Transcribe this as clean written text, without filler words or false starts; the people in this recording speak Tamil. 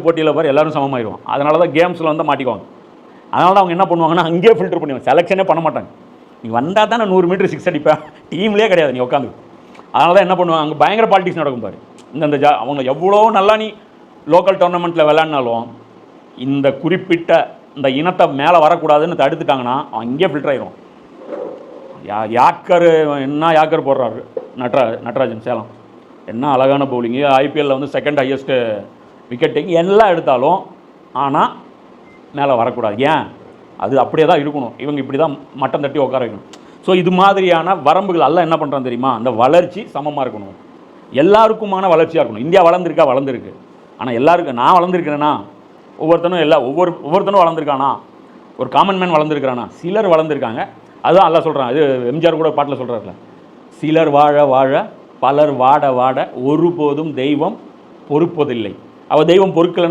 போட்டியில் பாரு எல்லாரும் சமமாயிருவோம். அதனால தான் கேம்ஸில் வந்து மாட்டிக்குவாங்க. அதனால தான் அவங்க என்ன பண்ணுவாங்கன்னா அங்கேயே ஃபில்டர் பண்ணுவாங்க, செலெக்ஷனே பண்ண மாட்டாங்க. நீ வந்தால் தான் நான் 100 மீட்டர் 6 அடிப்பேன், டீம்லேயே கிடையாது நீ உட்காந்து. அதனால தான் என்ன பண்ணுவாங்க, அங்கே பயங்கர பாலிடிக்ஸ் நடக்கும் பாரு. இந்த அவங்க எவ்வளோ நல்லா நீ லோக்கல் டோர்னமெண்ட்டில் விளையாடினாலும் இந்த குறிப்பிட்ட இந்த இனத்தை மேலே வரக்கூடாதுன்னு தடுத்துட்டாங்கன்னா அவன் இங்கேயே ஃபில்டர் ஆயிரும். யாக்கர் என்ன யாக்கர் போடுறாரு நட்ராஜன் சேலம், என்ன அழகான பவுலிங்கு, ஐபிஎல்லில் வந்து செகண்ட் ஹையஸ்ட்டு விக்கெட் டேக்கிங் எல்லாம் எடுத்தாலும் ஆனால் மேலே வரக்கூடாது. ஏன்? அது அப்படியே தான் இருக்கணும், இவங்க இப்படி தான் மட்டம் தட்டி உட்கார வைக்கணும். ஸோ இது மாதிரியான வரம்புகள் எல்லாம் என்ன பண்ணுறான் தெரியுமா, அந்த வளர்ச்சி சமமாக இருக்கணும், எல்லாருக்குமான வளர்ச்சியாக இருக்கணும். இந்தியா வளர்ந்துருக்கு, ஆனால் எல்லாருக்கும் நான் வளர்ந்துருக்கிறேன்னா ஒவ்வொருத்தனும் ஒவ்வொருத்தனும் வளர்ந்துருக்கானா, ஒரு காமன் மேன் வளர்ந்துருக்கிறானா, சிலர் வளர்ந்துருக்காங்க. அதுதான் எல்லாம் சொல்கிறான். இது எம்ஜிஆர் கூட பாட்டில் சொல்கிறாருல, சிலர் வாழ வாழ பலர் வாட வாட ஒருபோதும் தெய்வம் பொறுப்பதில்லை. அவள் தெய்வம் பொறுக்கல